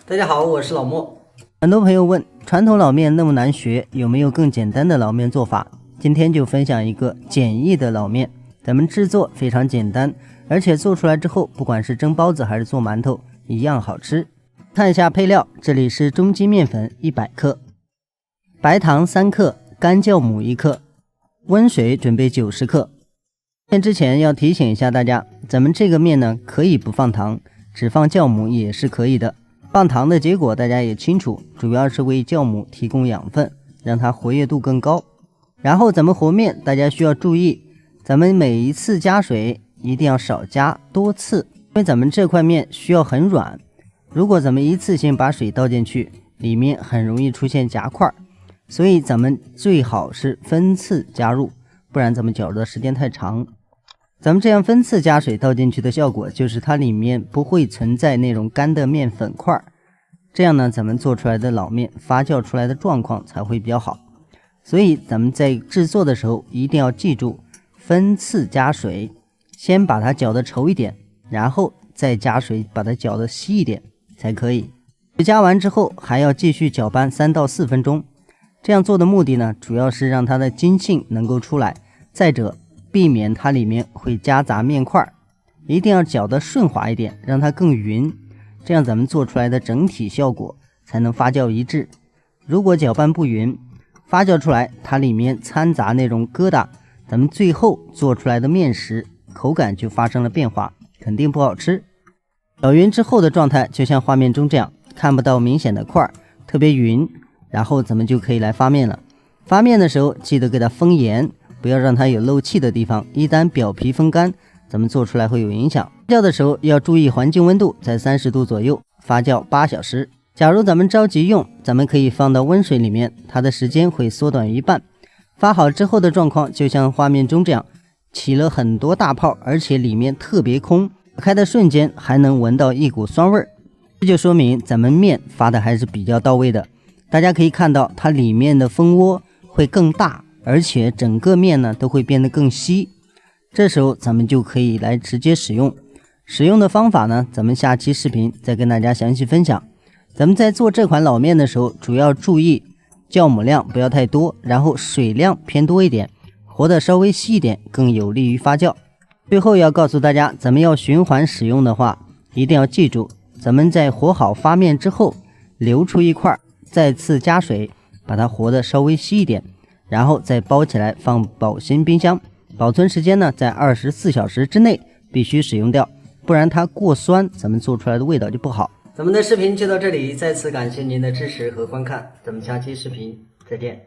大家好，我是老莫。很多朋友问，传統老麵那麼難學，有沒有更簡單的老麵做法？今天就分享一個簡易的老麵，咱們制作非常簡單，而且做出來之後，不管是蒸包子還是做饅頭，一樣好吃。看一下配料，這裡是中筋麵粉100克，白糖3克，乾酵母1克，溫水準備90克。麵之前要提醒一下大家，咱們這個麵呢可以不放糖，只放酵母也是可以的。放糖的結果大家也清楚，主要是為酵母提供養分，讓它活躍度更高。然後咱們和面，大家需要注意，咱們每一次加水一定要少加多次，因為咱們這塊面需要很軟，如果咱們一次性把水倒進去，裡面很容易出現夾塊，所以咱們最好是分次加入，不然咱們攪的時間太長。咱們這樣分次加水倒進去的效果，就是它裡面不會存在那種乾的面粉塊，這樣呢，咱們做出來的老面發酵出來的狀況才會比較好。所以咱們在制作的時候一定要記住分次加水，先把它攪得稠一點，然後再加水把它攪得稀一點才可以。水加完之後還要繼續攪拌3到4分鐘。這樣做的目的呢，主要是讓它的筋性能夠出来，再者避免它裡面會夾雜面塊，一定要攪得順滑一點，讓它更匀，這樣咱們做出來的整體效果才能發酵一致。如果攪拌不匀，發酵出來它裡面摻雜那種疙瘩，咱們最後做出來的面食口感就發生了變化，肯定不好吃。攪匀之後的狀態就像畫面中這樣，看不到明顯的塊，特別匀，然後咱們就可以來發面了。發面的時候記得給它封嚴，不要讓它有漏气的地方，一旦表皮風乾，咱們做出來會有影響。發酵的時候要注意環境溫度在30度左右，發酵8小時。假如咱們着急用，咱們可以放到溫水裡面，它的時間會縮短一半。發好之後的狀況就像畫面中這樣，起了很多大泡，而且裡面特別空，打開的瞬間還能聞到一股酸味，這就說明咱們面發的還是比較到位的。大家可以看到它裡面的蜂窩會更大，而且整個面呢都會變得更稀，這時候咱們就可以来直接使用。使用的方法呢，咱們下期視頻再跟大家詳細分享。咱们在做這款老面的時候，主要注意酵母量不要太多，然後水量偏多一點，和得稍微稀一點，更有利於發酵。最後要告訴大家，咱們要循環使用的話，一定要記住，咱們在和好發面之後，留出一塊，再次加水，把它和得稍微稀一點，然後再包起來放保鮮冰箱，保存時间呢在24小時之內必須使用掉，不然它過酸，咱們做出來的味道就不好。咱們的視頻就到這裡，再次感謝您的支持和觀看，咱們下期視頻再見。